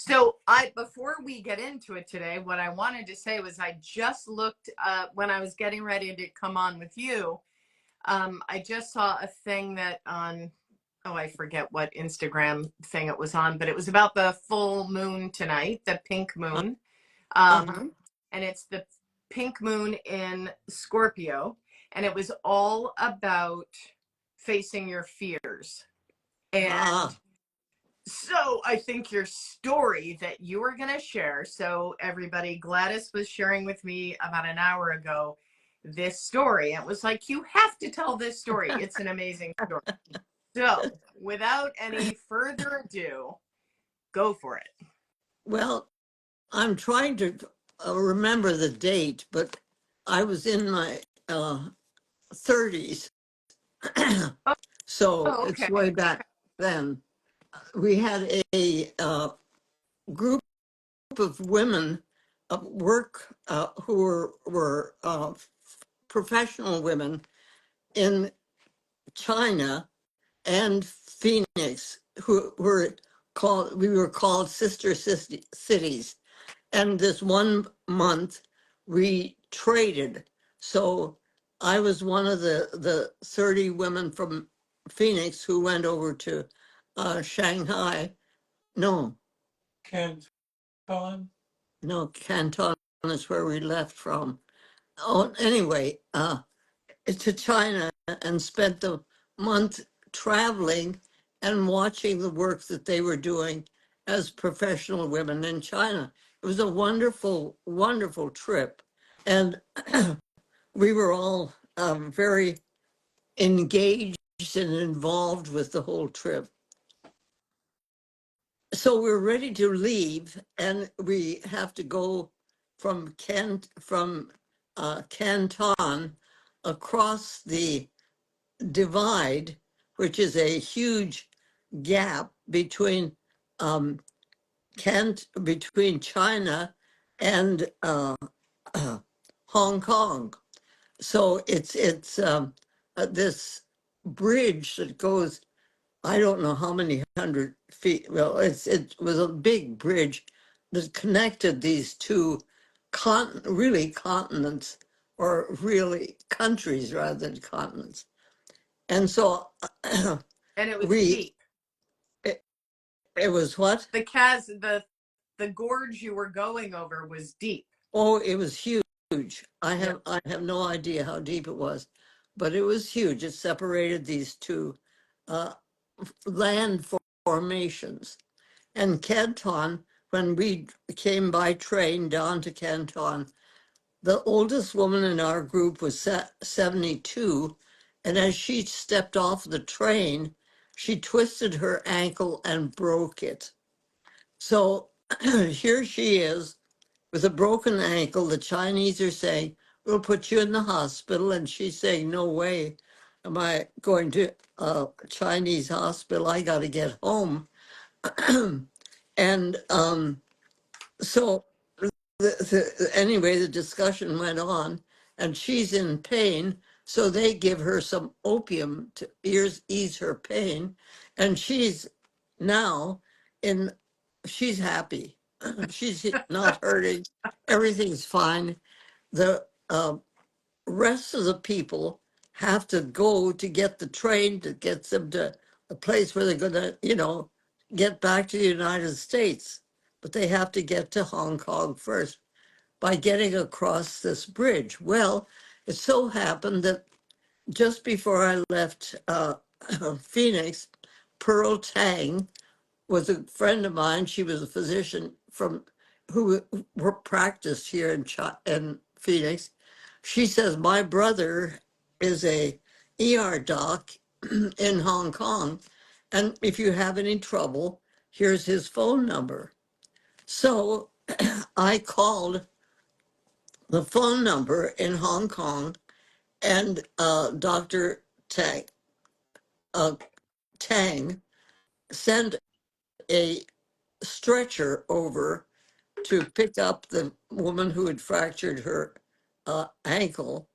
So before we get into it today, what I wanted to say was I just looked when I was getting ready to come on with you. I just saw a thing that on, oh, I forget what Instagram thing it was on, but it was about the full moon tonight, the pink Uh, moon. uh-huh. And it's the pink moon in Scorpio. And it was all about facing your fears. And Ah, so I think your story that you were going to share. So everybody, Gladys was sharing with me about an hour ago this story. It was like, you have to tell this story. It's an amazing story. So without any further ado, go for it. well, I'm trying to remember the date, but I was in my 30s. Oh, So oh, it's okay. way back then. We had a group of women of work who were professional women in China and Phoenix, who were called, we were called cities. And this one month we traded. So I was one of the 30 women from Phoenix who went over to Shanghai. No, no, Canton is where we left from. Oh, anyway, to China and spent the month traveling and watching the work that they were doing as professional women in China. It was a wonderful, wonderful trip. And we were all very engaged and involved with the whole trip. So we're ready to leave, and we have to go from Canton across the divide, which is a huge gap between um, between China and Hong Kong. So it's this bridge that goes, I don't know how many 100 feet. Well, it was a big bridge that connected these two really continents, or really countries rather than continents. And so And it was we deep. it, it was what? The gorge you were going over was deep. Oh, it was huge. Yep. I have no idea how deep it was, but it was huge. It separated these two uh, land formations. And Canton, when we came by train down to Canton, the oldest woman in our group was 72. And as she stepped off the train, she twisted her ankle and broke it. So here she is with a broken ankle. The Chinese are saying, we'll put you in the hospital. And she's saying, no way am I going to a Chinese hospital. I got to get home. And so anyway, the discussion went on, and she's in pain. So they give her some opium to ease her pain. And she's now in, she's happy. She's not hurting. Everything's fine. The rest of the people have to go to get the train that gets them to a place where they're going to, get back to the United States. But they have to get to Hong Kong first by getting across this bridge. Well, it so happened that just before I left Phoenix, Pearl Tang was a friend of mine. She was a physician from who practiced here in Phoenix. She says my brother is a ER doc in Hong Kong, and if you have any trouble, here's his phone number. So I called the phone number in Hong Kong, and Dr. Uh, Tang sent a stretcher over to pick up the woman who had fractured her ankle.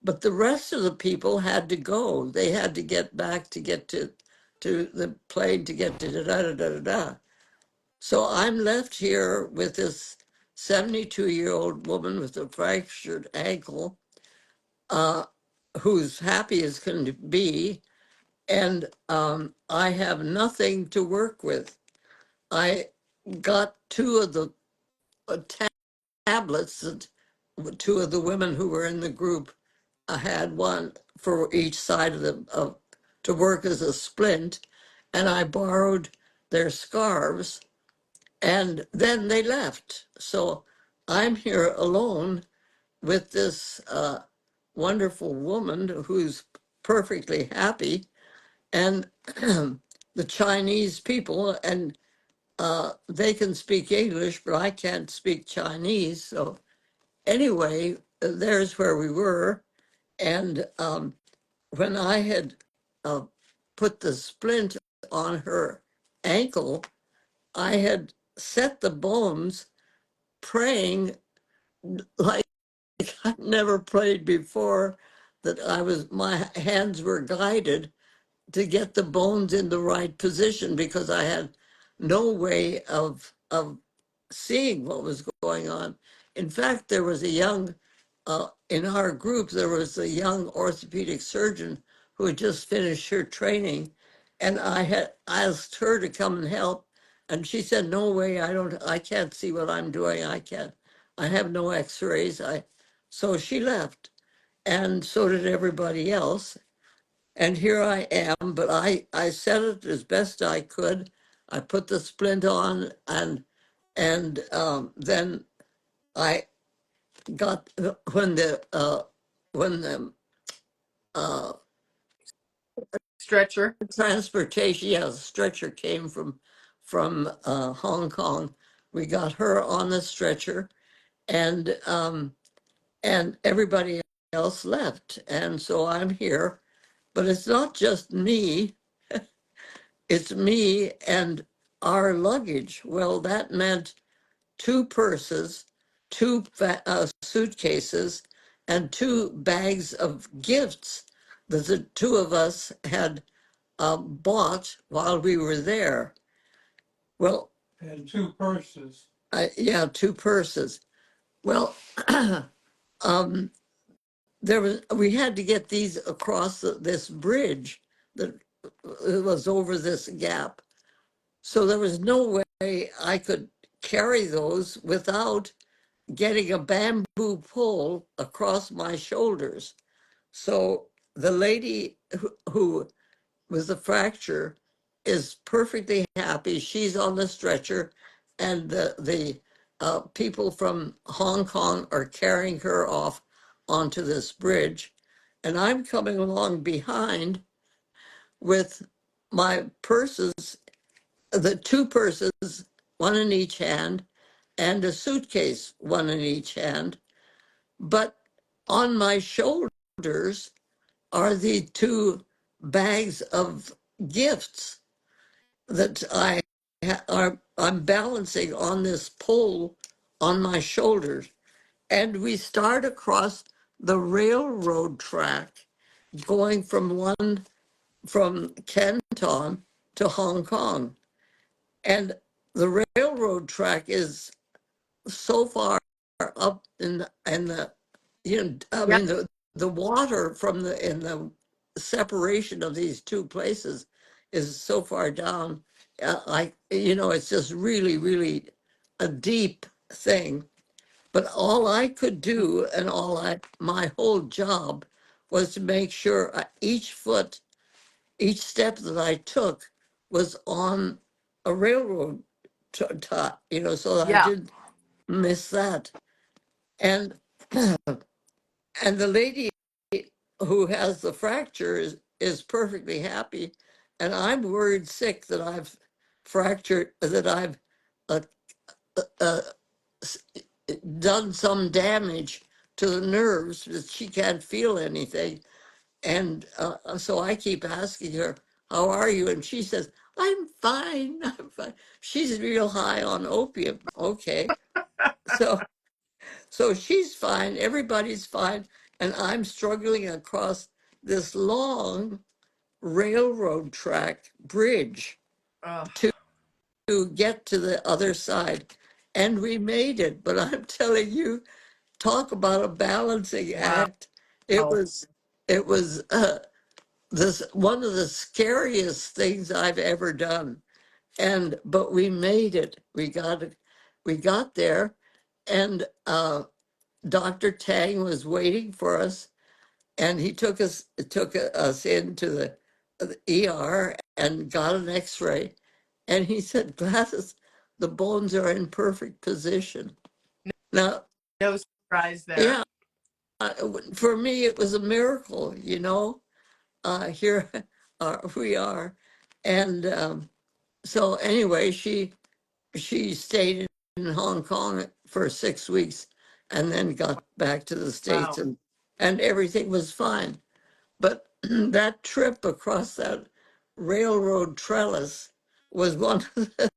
But the rest of the people had to go. They had to get back to get to the plane to get to da da da da da. So I'm left here with this 72-year-old woman with a fractured ankle, uh, who's happy as can be, and I have nothing to work with. I got two of the uh, tablets that two of the women who were in the group had, one for each side of to work as a splint, and I borrowed their scarves, and then they left. So I'm here alone with this wonderful woman who's perfectly happy, and the Chinese people, and they can speak English, but I can't speak Chinese. So anyway, there's where we were. And when I had uh, put the splint on her ankle, I had set the bones praying like I've never prayed before, that my hands were guided to get the bones in the right position, because I had no way of seeing what was going on. In fact, there was a young in our group. There was a young orthopedic surgeon who had just finished her training, and I had asked her to come and help, and she said, "No way! I can't see what I'm doing. I can't. I have no X-rays." So she left, and so did everybody else. And here I am, but I said it as best I could. I put the splint on, and then I got when the uh, Stretcher. transportation, yeah, the stretcher came from Hong Kong. We got her on the stretcher, and everybody else left, and so I'm here. But it's not just me. It's me and our luggage. Well, that meant two purses, two suitcases, and two bags of gifts that the two of us had bought while we were there. Well, and two purses. Yeah, two purses. Well, um, we had to get these across this bridge that was over this gap. So there was no way I could carry those without getting a bamboo pole across my shoulders. So the lady who with the fracture is perfectly happy. She's on the stretcher, and the people from Hong Kong are carrying her off onto this bridge. And I'm coming along behind with my purses, the two purses, one in each hand, and a suitcase, one in each hand. But on my shoulders are the two bags of gifts that I'm balancing on this pole on my shoulders. And we start across the railroad track going from Canton to Hong Kong. And the railroad track is so far up in the I Yep. mean the water from the in the separation of these two places is so far down. It's just really a deep thing. But all I could do, and my whole job was to make sure each step that I took was on a railroad so that I Yeah. didn't miss that. And and the lady who has the fracture is perfectly happy, and I'm worried sick that I've fractured, that I've uh, uh, s- done some damage to the nerves, that she can't feel anything. And so I keep asking her, "How are you?" And she says, "I'm fine. I'm fine." She's real high on opium. Okay, so she's fine, everybody's fine, and I'm struggling across this long railroad track bridge Ugh. to get to the other side. And we made it. But I'm telling you, talk about a balancing Wow. act. It was, it was this one of the scariest things I've ever done. And but we made it. We got there, and Dr. Tang was waiting for us, and he took us into the ER and got an X-ray, and he said, "Gladys, the bones are in perfect position." Now, No surprise there. yeah, for me it was a miracle, you know. Here we are, and so anyway, she stayed in Hong Kong for 6 weeks, and then got back to the States, Wow. and everything was fine. But that trip across that railroad trellis was one of the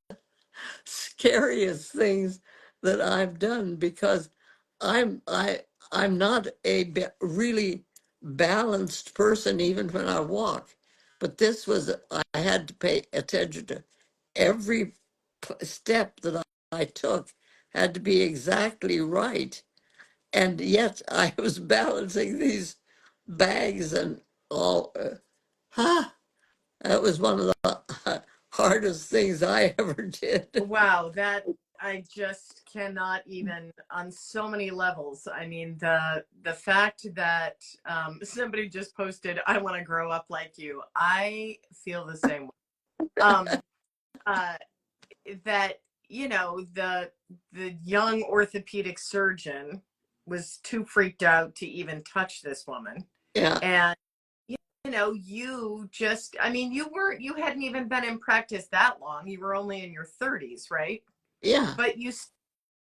scariest things that I've done, because I'm I I'm not a really balanced person even when I walk. But this was, I had to pay attention to every step that I took, had to be exactly right. And yet I was balancing these bags and all. Ha! That was one of the hardest things I ever did. Wow, that I just cannot even on so many levels. I mean, the fact that somebody just posted, "I want to grow up like you." I feel the same way. Um, uh, that the young orthopedic surgeon was too freaked out to even touch this woman, Yeah, and you just, I mean, you hadn't even been in practice that long. You were only in your 30s, right? yeah. But you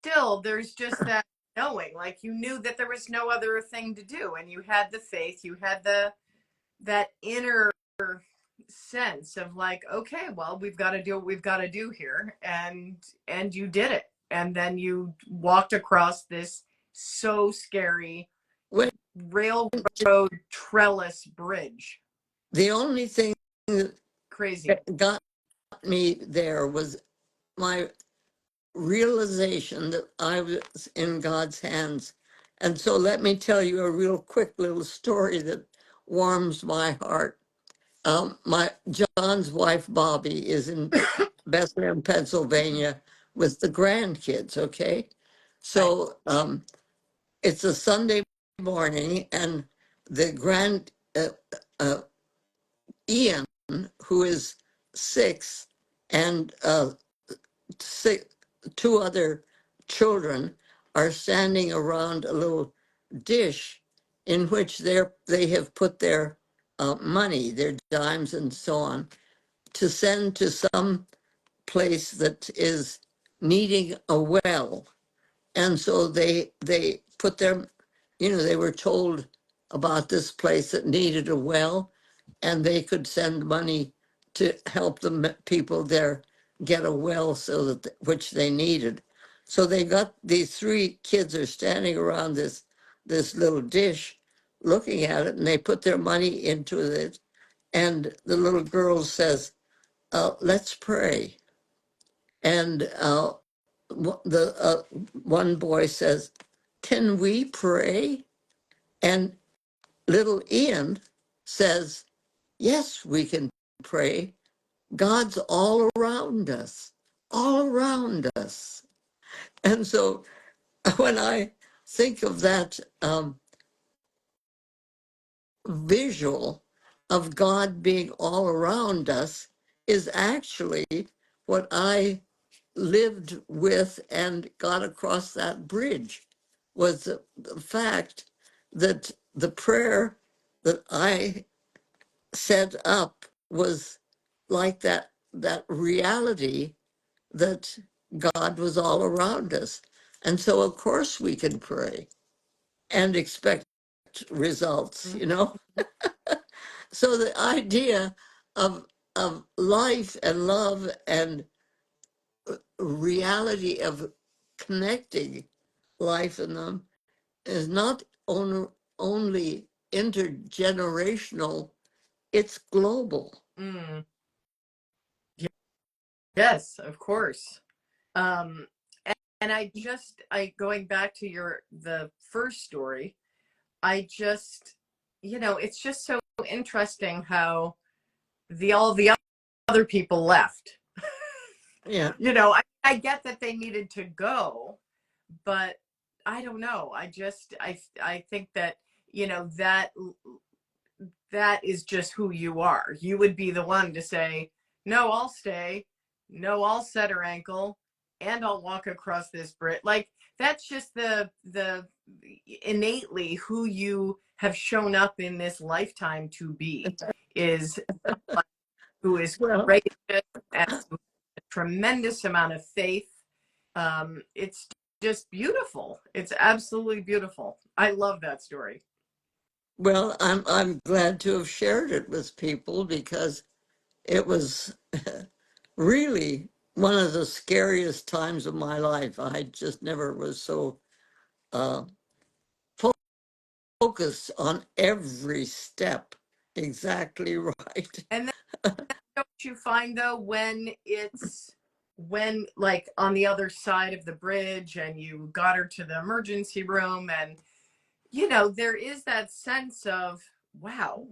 still, there's just that knowing, like you knew that there was no other thing to do, and you had the faith, you had that inner sense of like, okay, well, we've got to do what we've got to do here, and you did it, and then you walked across this so scary When railroad trellis bridge. the only thing that Crazy. got me there was my realization that I was in God's hands. And so let me tell you a real quick little story that warms my heart. My John's wife Bobby is in Bethlehem, Pennsylvania, with the grandkids. Okay, Right. so it's a Sunday morning, and the uh, Ian, who is 6, and six, 2 other children are standing around a little dish in which they have put their money, their dimes and so on, to send to some place that is needing a well. And so they put their, they were told about this place that needed a well, and they could send money to help the people there get a well, so that which they needed. So they got, these 3 kids are standing around this little dish looking at it, and they put their money into it, and the little girl says, let's pray. And the one boy says, "Can we pray?" And little Ian says, "Yes, we can pray. God's all around us, all around us." And so when I think of that visual of God being all around us, is actually what I lived with and got across that bridge, was the fact that the prayer that I set up was like that reality that God was all around us. And so of course we can pray and expect results, Mhm. you know? So the idea of life and love and reality of connecting life in them is not only intergenerational, it's global. Mm. Yes, of course. Um, and I going back to the first story, I just, it's just so interesting how all the other people left. Yeah. I get that they needed to go, but I don't know. I think that, you know, that that is just who you are. You would be the one to say, no, I'll stay. No, I'll set her ankle and I'll walk across this bridge. Like that's just the innately who you have shown up in this lifetime to be is someone who is Well, courageous and who has a tremendous amount of faith. It's just beautiful. It's absolutely beautiful. I love that story. well, I'm glad to have shared it with people because it was really one of the scariest times of my life. I just never was so uh, focused on every step exactly right. And don't you find though when like on the other side of the bridge and you got her to the emergency room and there is that sense of wow,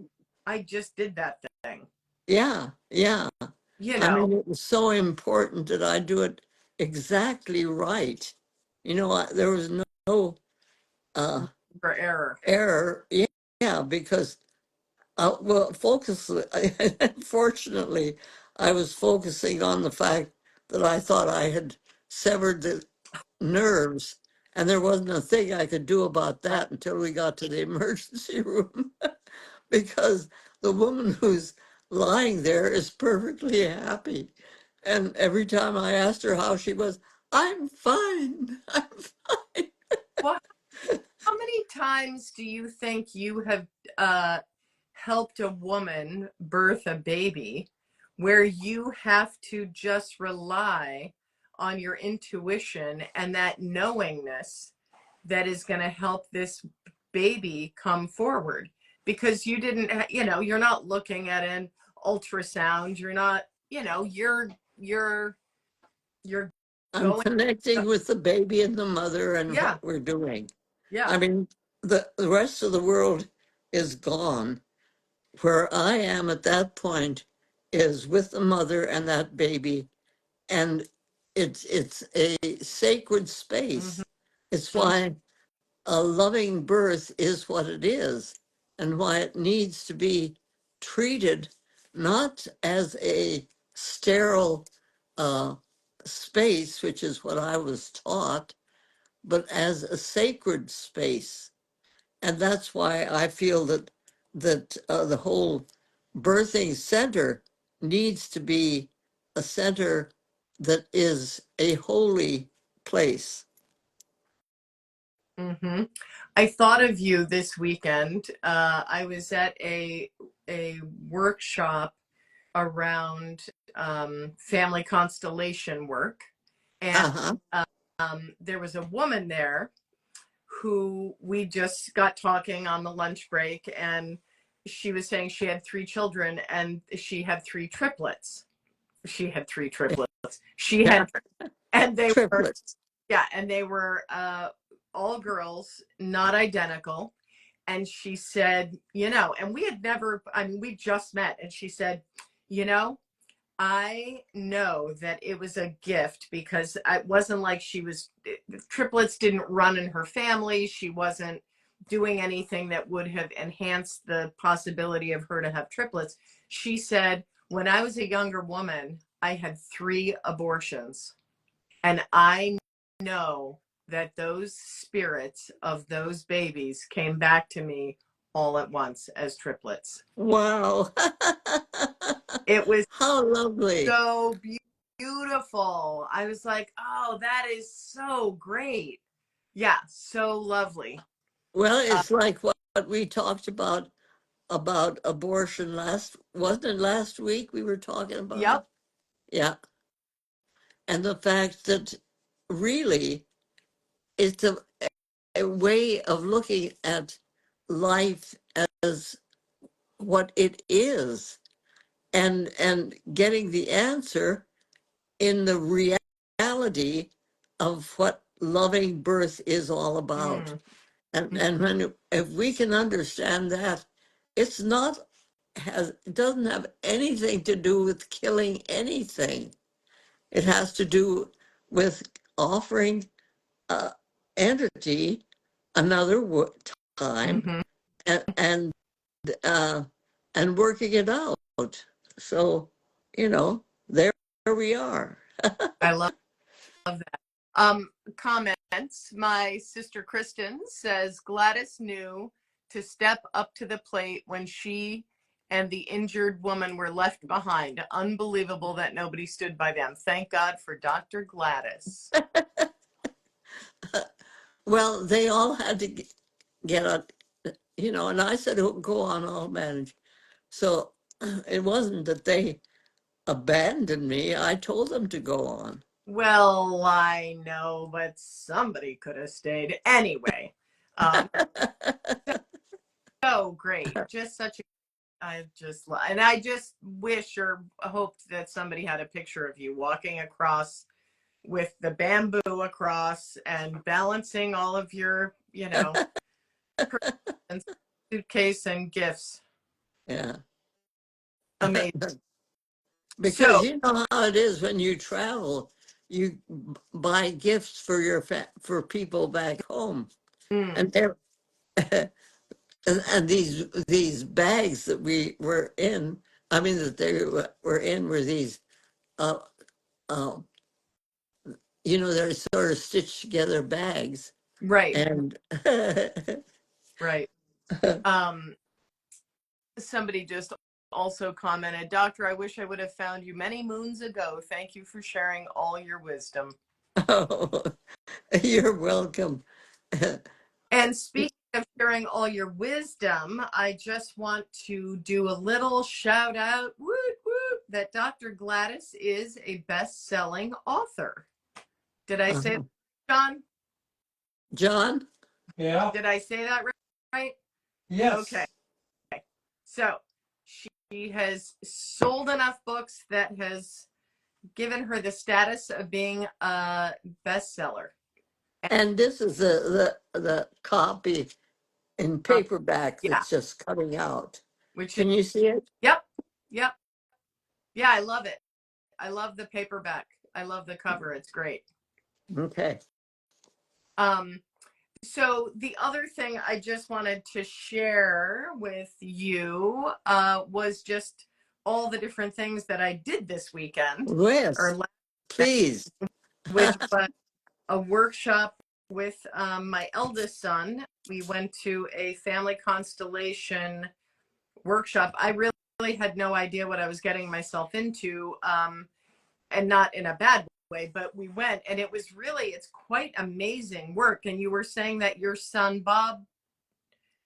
I just did that thing. Yeah, yeah. you I know mean, it was so important that I do it exactly right. There was no uh, for error. error. Yeah, yeah, because well, unfortunately, I was focusing on the fact that I thought I had severed the nerves, and there wasn't a thing I could do about that until we got to the emergency room, because the woman who's lying there is perfectly happy. And every time I asked her how she was, I'm fine. I'm fine. Well, how many times do you think you have uh helped a woman birth a baby where you have to just rely on your intuition and that knowingness that is going to help this baby come forward because you didn't you're not looking at an ultrasound, you're not, you're you're I'm going. connecting with the baby and the mother and Yeah, what we're doing. yeah. I mean, the rest of the world is gone. Where I am at that point is with the mother and that baby, and it's a sacred Hmm. space. It's why a loving birth is what it is, and why it needs to be treated not as a sterile uh, space, which is what I was taught, but as a sacred space. And that's why I feel that the whole birthing center needs to be a center that is a holy place. Hmm. I thought of you this weekend. I was at a workshop around family constellation work, and Uh-huh. there was a woman there who we just got talking on the lunch break, and she was saying she had three children and she had three triplets. She had three triplets. She Yeah, had, and they were, triplets. yeah, and they were all girls, not identical. And she said, and we had never, I mean, we just met. And she said, you know, I know that it was a gift because it wasn't like triplets didn't run in her family. She wasn't doing anything that would have enhanced the possibility of her to have triplets. She said, when I was a younger woman, I had three abortions. And I know that those spirits of those babies came back to me all at once as triplets. Wow. It was How lovely. so beautiful. I was like, oh, that is so great. Yeah, so lovely. Well, Uh, it's like what we talked about abortion wasn't it last week we were talking about yep. it? Yeah. And the fact that really it's a way of looking at life as what it is, and getting the answer in the reality of what loving birth is all about. Mm, And when if we can understand that, it's not it doesn't have anything to do with killing anything. It has to do with offering entity another time hmm and uh, and working it out. So, there we are. I love that. Comments. My sister Kristen says Gladys knew to step up to the plate when she and the injured woman were left behind. Unbelievable that nobody stood by them. Thank God for Dr. Gladys. Well, they all had to get on, and I said, "Oh, go on, I'll manage." So it wasn't that they abandoned me. I told them to go on. Well, I know, but somebody could have stayed anyway. Um, so great, just such a. I just wish or hoped that somebody had a picture of you walking across with the bamboo across and balancing all of your, suitcase and gifts. Yeah. Amazing. Because So, you know how it is when you travel, you buy gifts for for people back home, mm, and they're and these bags that we were in, I mean that they were in were these, uh, uh, they're sort of stitched together bags, right, and right. Um, Somebody just also commented, Doctor, I wish I would have found you many moons ago. Thank you for sharing all your wisdom. oh, you're welcome. And speaking of sharing all your wisdom, I just want to do a little shout out woot, woot, that Dr. Gladys is a best selling author. Did I say Uh-huh. that, John? John? Yeah. Did I say that right? Okay. Yes. So she has sold enough books that has given her the status of being a bestseller. And this is the copy in Um, paperback yeah, that's just coming out. which is, Can you see it? yep, yep. Yeah, I love it. I love the paperback. I love the cover. It's great. Okay. Um, so the other thing I just wanted to share with you was just all the different things that I did this weekend, or Yes, last, please. which was a workshop with my eldest son. We went to a family constellation workshop. I really had no idea what I was getting myself into, and not in a bad way, but we went, and it's quite amazing work. And you were saying that your son Bob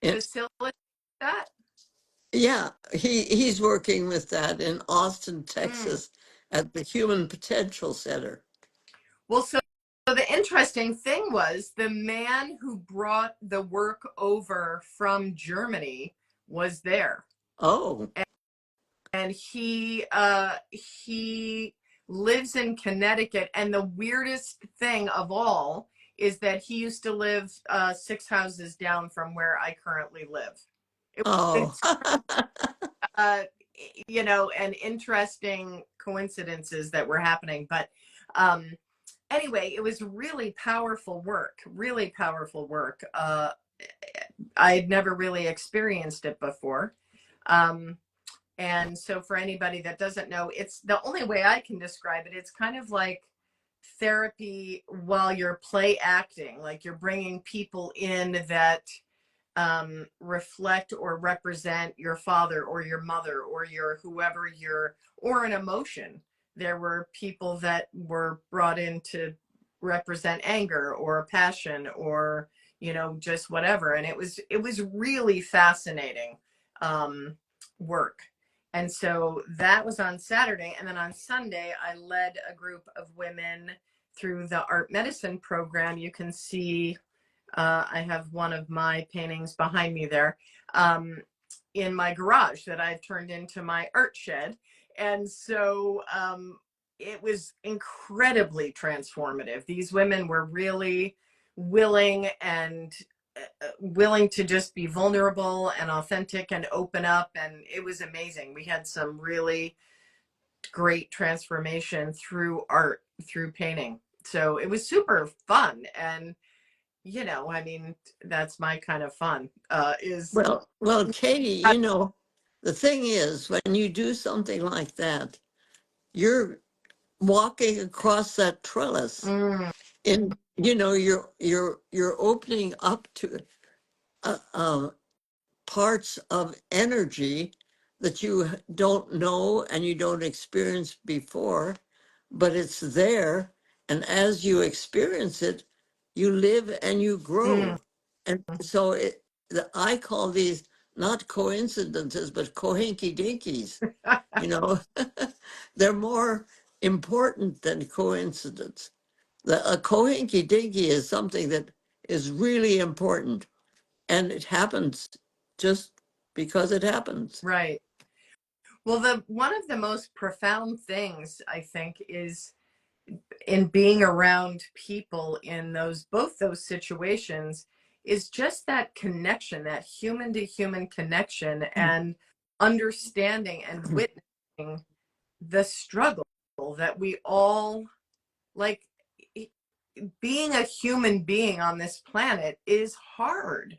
Yeah, facilitates that. yeah, he's working with that in Austin, Mm. Texas, at the Human Potential Center. Well, so the interesting thing was the man who brought the work over from Germany was there, Oh, and he lives in Connecticut. And the weirdest thing of all is that he used to live 6 houses down from where I currently live. oh, It's uh, and interesting coincidences that were happening. But anyway, it was really powerful work. Really powerful work. I had never really experienced it before. Um, And so for anybody that doesn't know, it's the only way I can describe it. It's kind of like therapy while you're play acting, like you're bringing people in that reflect or represent your father or your mother or your whoever you're, or an emotion. There were people that were brought in to represent anger or passion or just whatever, and it was really fascinating work. And so that was on Saturday, and then on Sunday I led a group of women through the art medicine program. You can see I have one of my paintings behind me there, in my garage that I've turned into my art shed. And so it was incredibly transformative. These women were really willing and willing to just be vulnerable and authentic and open up. And it was amazing. We had some really great transformation through art, through painting. So it was super fun. And, I mean, that's my kind of fun, is Well, Katie, the thing is, when you do something like that, you're walking across that trellis, mm, and you're opening up to uh, parts of energy that you don't know and you don't experience before, but it's there. And as you experience it, you live and you mm. grow. And so I call these not coincidences, but cohinky dinkies. You know, they're more important than coincidence. A cohinky dinky is something that is really important, and it happens just because it happens. Right. Well, the one of the most profound things I think is in being around people in those both those situations is just that connection, that human to human connection, and understanding and witnessing the struggle that we all like. Being a human being on this planet is hard,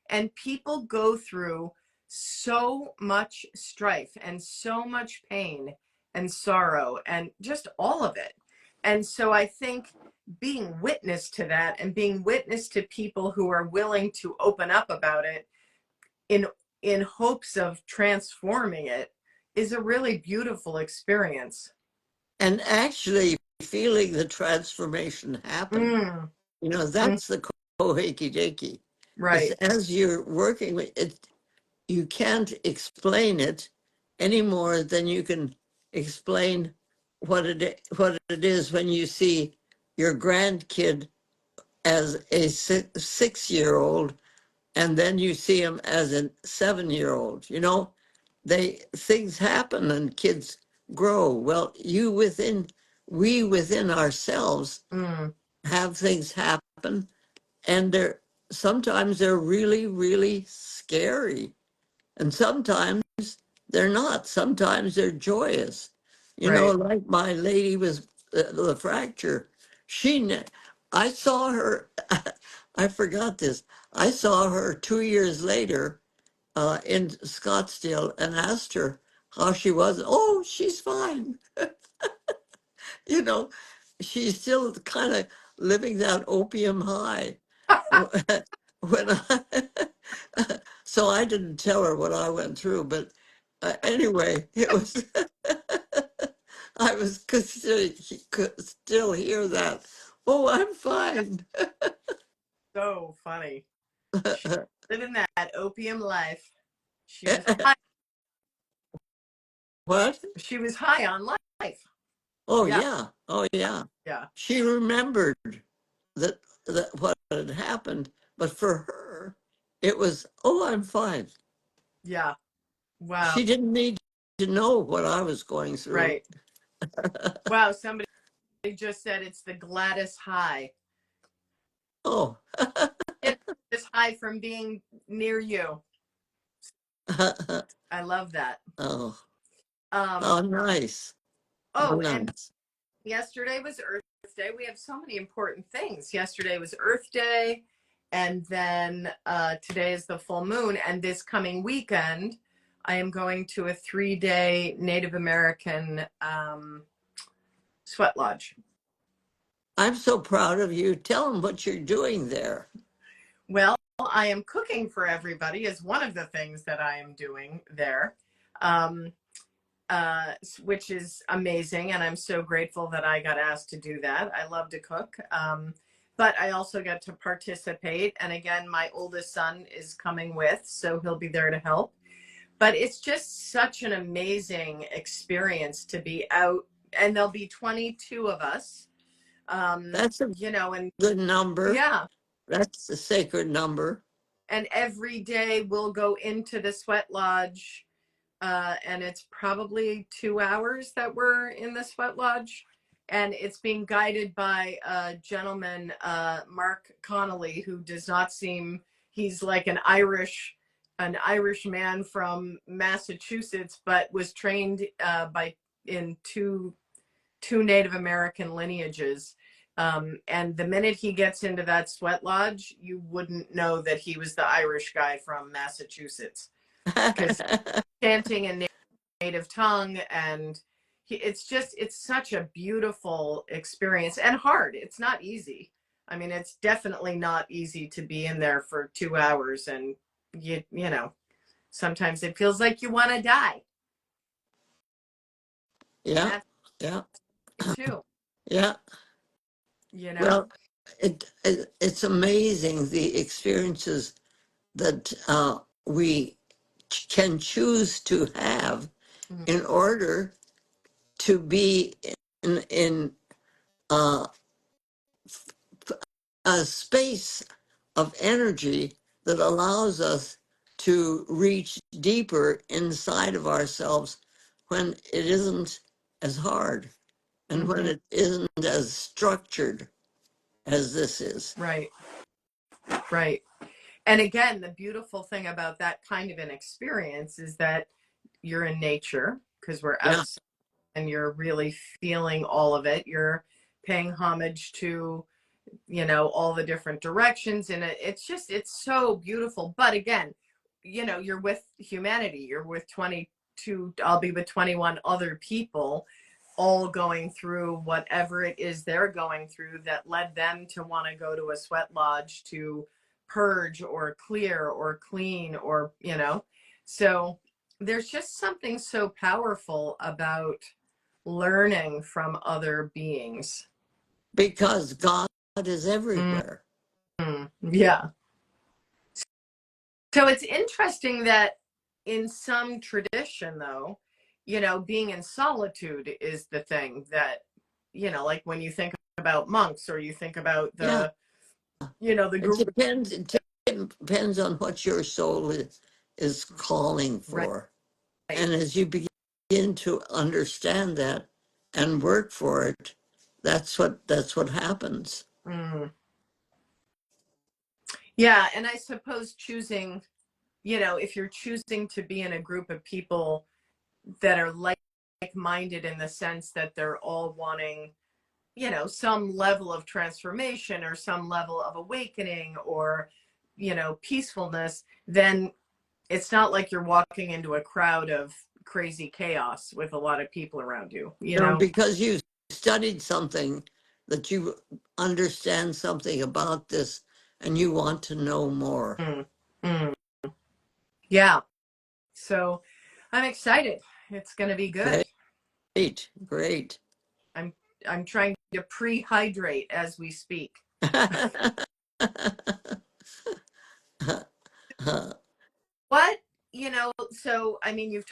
and people go through so much strife and so much pain and sorrow and just all of it. And so I think being witness to that and being witness to people who are willing to open up about it in in hopes of transforming it is a really beautiful experience. And actually feeling the transformation happen. Mm, mm, That's the cohinky dinky. It's right. as you're working with it, you can't explain it any more than you can explain what it is when you see your grandkid as a 6-year-old, and then you see him as a 7-year-old. They things happen and kids grow. Well, we within ourselves Mm, have things happen, and sometimes they're really, really scary, and sometimes they're not. Sometimes they're joyous. right. Like my lady was the fracture. She, I saw her. I forgot this. I saw her 2 years later in Scottsdale and asked her how she was. Oh, she's fine. You know, she's still kind of living that opium high. When so I didn't tell her what I went through, but anyway, it was I was could still hear that. Oh, I'm fine. So funny. She living that opium life. She was high. What? She was high on life. Oh Yeah, yeah. Oh yeah. yeah, She remembered that what had happened, but for her, it was, oh, I'm fine. yeah. Wow. She didn't need to know what I was going through. Right. Wow. Somebody just said it's the Gladys high. Oh. It's just high from being near you. I love that. Oh. Um. Oh, nice. Oh, Oh, and nice. yesterday was Earth Day. We have so many important things. Yesterday was Earth Day, and then today is the full moon. And this coming weekend, I am going to a 3-day Native American sweat lodge. I'm so proud of you. Tell them what you're doing there. Well, I am cooking for everybody is one of the things that I am doing there. Um, which is amazing. And I'm so grateful that I got asked to do that. I love to cook. But I also get to participate. And again, my oldest son is coming with, so he'll be there to help. But it's just such an amazing experience to be out. And there'll be 22 of us, That's a and good number. yeah. That's a sacred number. And every day we'll go into the sweat lodge, and it's probably 2 hours that we're in the sweat lodge. and it's being guided by a gentleman, Mark Connolly, who does not seem, he's like an Irish man from Massachusetts, but was trained by in two Native American lineages. And the minute he gets into that sweat lodge, you wouldn't know that he was the Irish guy from Massachusetts, because chanting in native tongue, and it's such a beautiful experience and hard. It's not easy. I mean, it's definitely not easy to be in there for 2 hours, and you know, sometimes it feels like you want to die, and Yeah, that's yeah, it too, yeah. you know. Well, it's amazing the experiences that we can choose to have Mhm. in order to be in uh, a space of energy that allows us to reach deeper inside of ourselves when it isn't as hard and when Mhm. it isn't as structured as this is. Right, right. And again, the beautiful thing about that kind of an experience is that you're in nature, because we're Yeah, outside, and you're really feeling all of it. You're paying homage to, all the different directions, and it's so beautiful. But again, you're with humanity. You're with 22, I'll be with 21 other people, all going through whatever it is they're going through that led them to want to go to a sweat lodge to purge or clear or clean, or so there's just something so powerful about learning from other beings. because God is everywhere. Mm, yeah. So it's interesting that in some tradition, though, being in solitude is the thing that, like when you think about monks, or you think about Yeah, the it group, depends. It depends on what your soul is calling right? for. And as you begin to understand that and work for it, that's what happens. Mm. Yeah. And I suppose choosing, if you're choosing to be in a group of people that are like-minded, in the sense that they're all wanting, some level of transformation or some level of awakening, or, peacefulness, then it's not like you're walking into a crowd of crazy chaos with a lot of people around you, Because you studied something, that you understand something about this and you want to know more. Mm, mm. Yeah. So I'm excited. It's going to be good. Great, great. I'm I'm trying to pre-hydrate as we speak. What, so I mean, you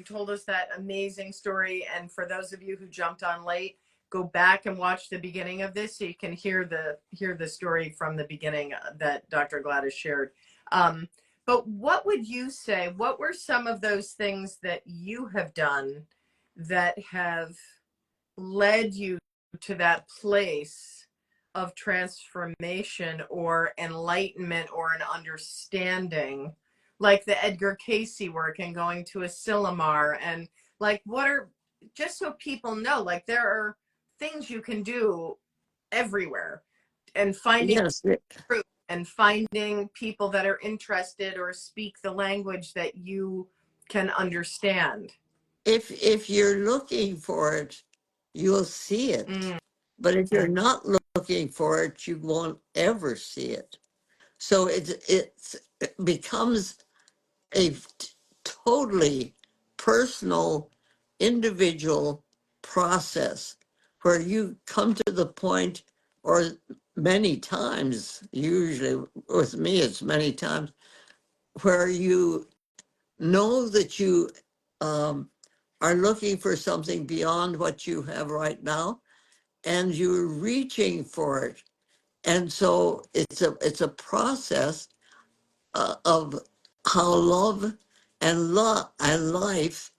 told us that amazing story. And for those of you who jumped on late, go back and watch the beginning of this so you can hear the story from the beginning, that Dr. Gladys shared. Um, but what would you say, what were some of those things that you have done that have led you to that place of transformation or enlightenment or an understanding, like the Edgar Casey work and going to a Silomar, and like, what are, just so people know, like, there are things you can do everywhere, and finding Yes, truth, and finding people that are interested or speak the language that you can understand. if you're looking for it, you'll see it. Mm, But if you're not looking for it, you won't ever see it. So it becomes a totally personal, individual process where you come to the point, or many times, usually with me, it's many times, where you know that you um, are looking for something beyond what you have right now, and you're reaching for it. And so it's a process of how love and life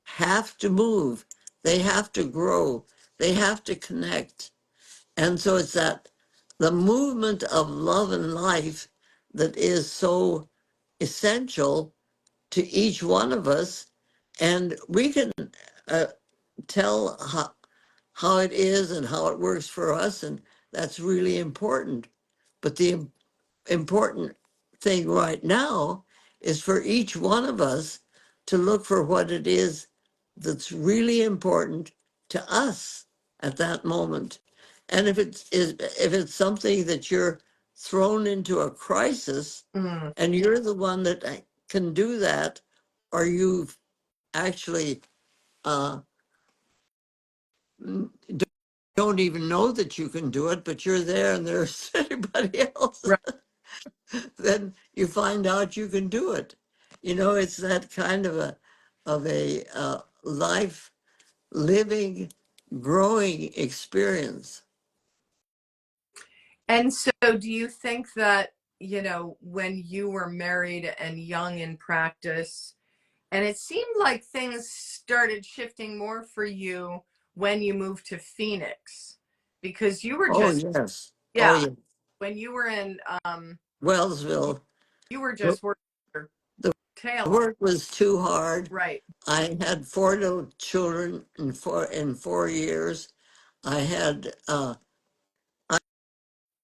have to move. They have to grow. they have to connect. And so it's that the movement of love and life that is so essential to each one of us. And we can uh, tell how it is and how it works for us. And that's really important. But the important thing right now is for each one of us to look for what it is that's really important to us at that moment. And if it's something that you're thrown into a crisis Mm, and you're the one that can do that, or you've actually uh, n- don't even know that you can do it, but you're there and there's anybody else, right. then you find out you can do it. You know, it's that kind of a life living, growing experience. And so, do you think that, when you were married and young in practice, and it seemed like things started shifting more for you when you moved to Phoenix, because you were Oh just, yes, oh yeah, yeah, when you were in, you, Wellsville. you were The, just working your the tail off. work was too hard. Right. I had four little children in 4 years. I had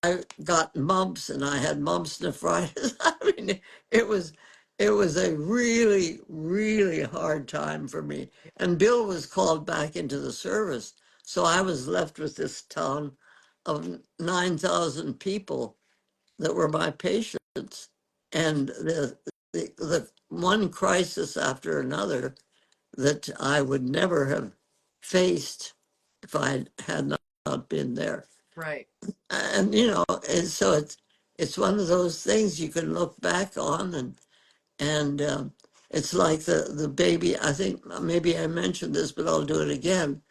I got mumps and I had mumps nephritis. I mean, it was it was a really, really hard time for me. And Bill was called back into the service. So I was left with this town of 9,000 people that were my patients. And the one crisis after another that I would never have faced if I had not been there. Right. And and so it's one of those things you can look back on, and it's like the baby. I think maybe I mentioned this, but I'll do it again.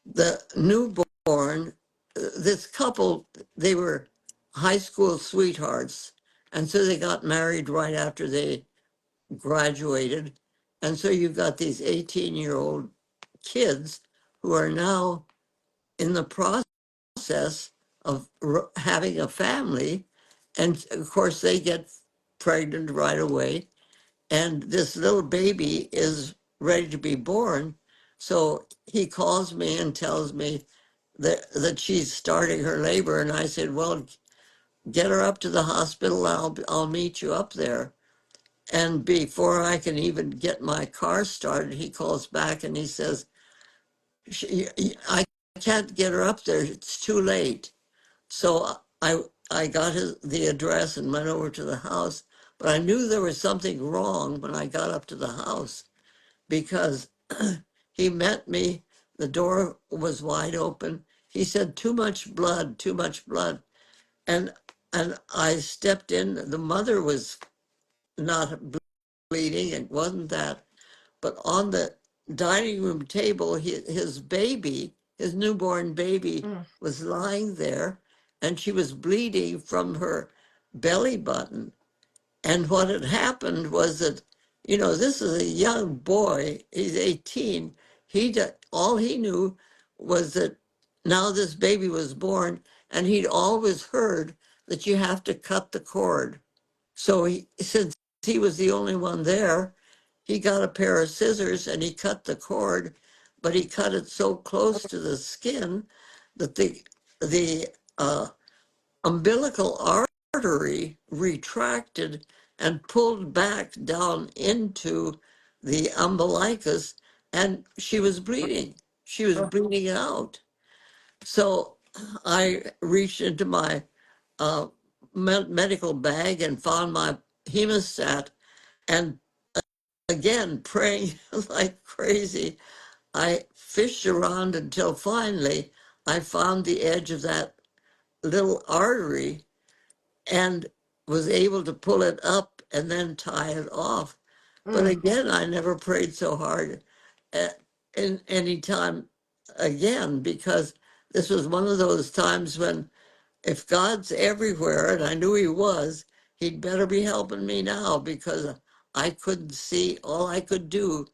The newborn, this couple, they were high school sweethearts, and so they got married right after they graduated, and so you've got these 18-year-old kids who are now in the process of having a family. And of course, they get pregnant right away. And this little baby is ready to be born. So he calls me and tells me that she's starting her labor. And I said, well, get her up to the hospital. I'll meet you up there. And before I can even get my car started, he calls back and he says, I can't get her up there. It's too late. So I got the address and went over to the house, but I knew there was something wrong when I got up to the house because he met me. The door was wide open. He said, "Too much blood, too much blood," and and I stepped in. The mother was not bleeding; it wasn't that. But on the dining room table, his baby, his newborn baby, Mm, was lying there, and she was bleeding from her belly button. And what had happened was that, this is a young boy. He's 18. All he knew was that now this baby was born, and he'd always heard that you have to cut the cord. So since he was the only one there, he got a pair of scissors and he cut the cord, but he cut it so close to the skin that the umbilical artery retracted and pulled back down into the umbilicus, and she was bleeding. She was oh, bleeding out. So I reached into my uh, medical bag and found my hemostat, and again praying like crazy. I fished around until finally I found the edge of that little artery and was able to pull it up and then tie it off. But mm, again, I never prayed so hard in any time again, because this was one of those times when if God's everywhere, and I knew he was, he'd better be helping me now, because I couldn't see. All I could do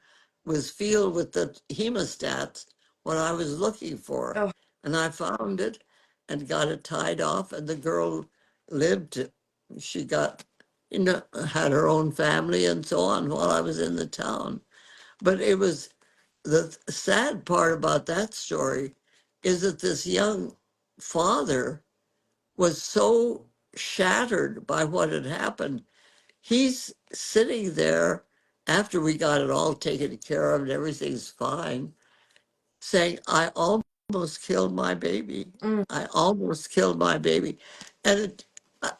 was feel with the hemostats what I was looking for. Oh, And I found it and got it tied off, and the girl lived. She got, had her own family and so on while I was in the town. But it was the sad part about that story is that this young father was so shattered by what had happened. He's sitting there after we got it all taken care of and everything's fine, saying, I almost killed my baby. mm, I almost killed my baby. And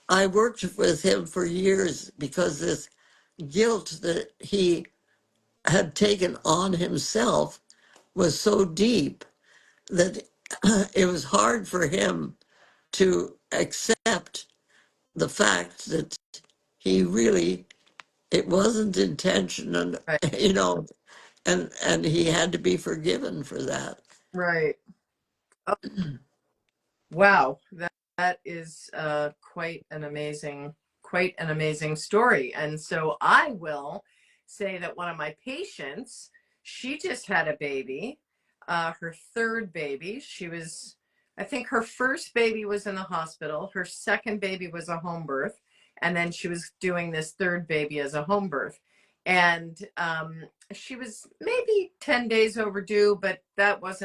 I worked with him for years because this guilt that he had taken on himself was so deep that it was hard for him to accept the fact that he really, it wasn't intention, right, you know, and he had to be forgiven for that. right. Oh, wow, that is quite an amazing story. And so I will say that one of my patients, she just had a baby, her third baby. She was, I think her first baby was in the hospital, her second baby was a home birth, and then she was doing this third baby as a home birth. And she was maybe 10 days overdue, but that was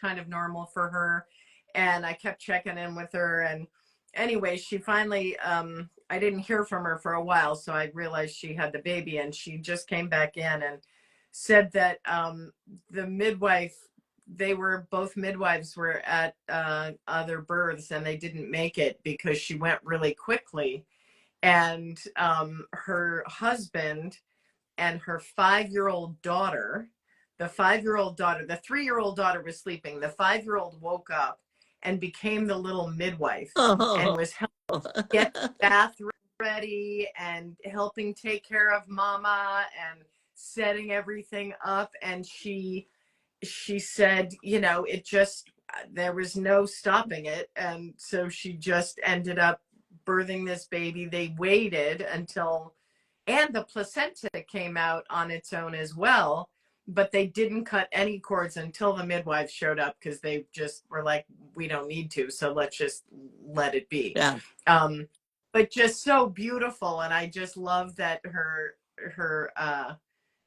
kind of normal for her. And I kept checking in with her. And anyway, she finally, I didn't hear from her for a while, so I realized she had the baby, and she just came back in and said that the midwife, they were both midwives were at other births, and they didn't make it because she went really quickly. And her husband and her 5-year-old daughter, the 3-year-old daughter was sleeping. The 5-year-old woke up and became the little midwife and Oh. was helping get the bath ready and helping take care of mama and setting everything up. And she said, it just, there was no stopping it. And so she just ended up birthing this baby. They waited until, and the placenta came out on its own as well, but they didn't cut any cords until the midwives showed up, because they just were like, we don't need to, so let's just let it be. Yeah. um, but just so beautiful. And I just love that her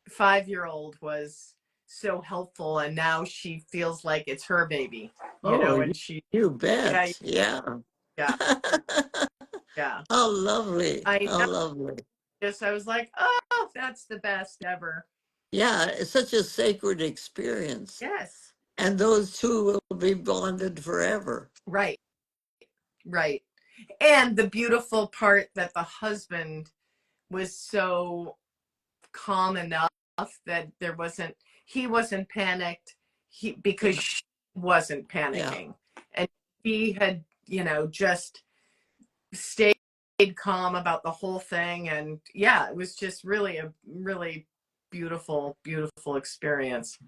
5-year-old was so helpful, and now she feels like it's her baby, Oh, and she, you yeah, bet. Yeah. yeah, yeah. How lovely. I How know. lovely. Just, I was like, oh, that's the best ever. Yeah, it's such a sacred experience. Yes. And those two will be bonded forever. Right, right. And the beautiful part that the husband was so calm enough that he wasn't panicked, because Yeah. she wasn't Yeah. panicking. And he had, just stayed calm about the whole thing. And yeah, it was just really a really beautiful, beautiful experience.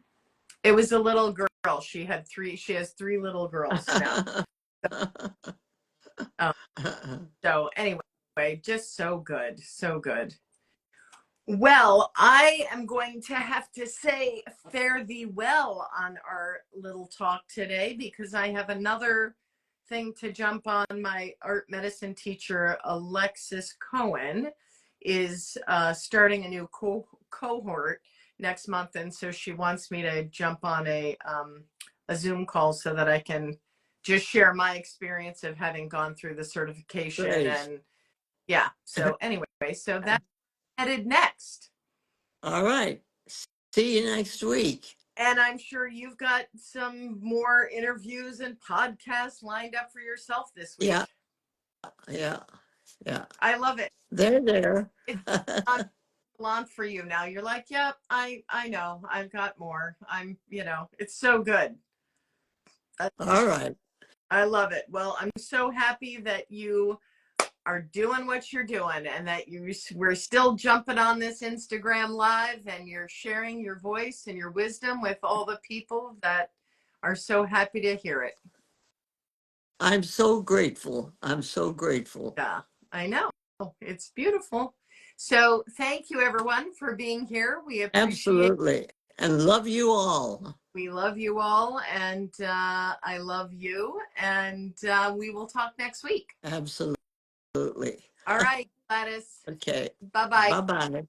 It was a little girl. She has 3 little girls now. Um, so anyway, just so good, so good. Well, I am going to have to say fare thee well on our little talk today, because I have another thing to jump on. My art medicine teacher, Alexis Cohen, is starting a new cohort next month. And so she wants me to jump on a Zoom call so that I can just share my experience of having gone through the certification. Great. And yeah, so anyway, so that's headed next. All right. See you next week. And I'm sure you've got some more interviews and podcasts lined up for yourself this Yeah. week. Yeah. Yeah. I love it. They're there. It's on for you now. You're like, yep, I know. I've got more. It's so good. All right. I love it. Well, I'm so happy that you are doing what you're doing, and that we're still jumping on this Instagram live, and you're sharing your voice and your wisdom with all the people that are so happy to hear it. I'm so grateful. I'm so grateful. Yeah, I know. It's beautiful. So thank you everyone for being here. We appreciate. Absolutely. And love you all. We love you all, and I love you, and we will talk next week. Absolutely. All right, Gladys. Okay. Bye bye. Bye bye.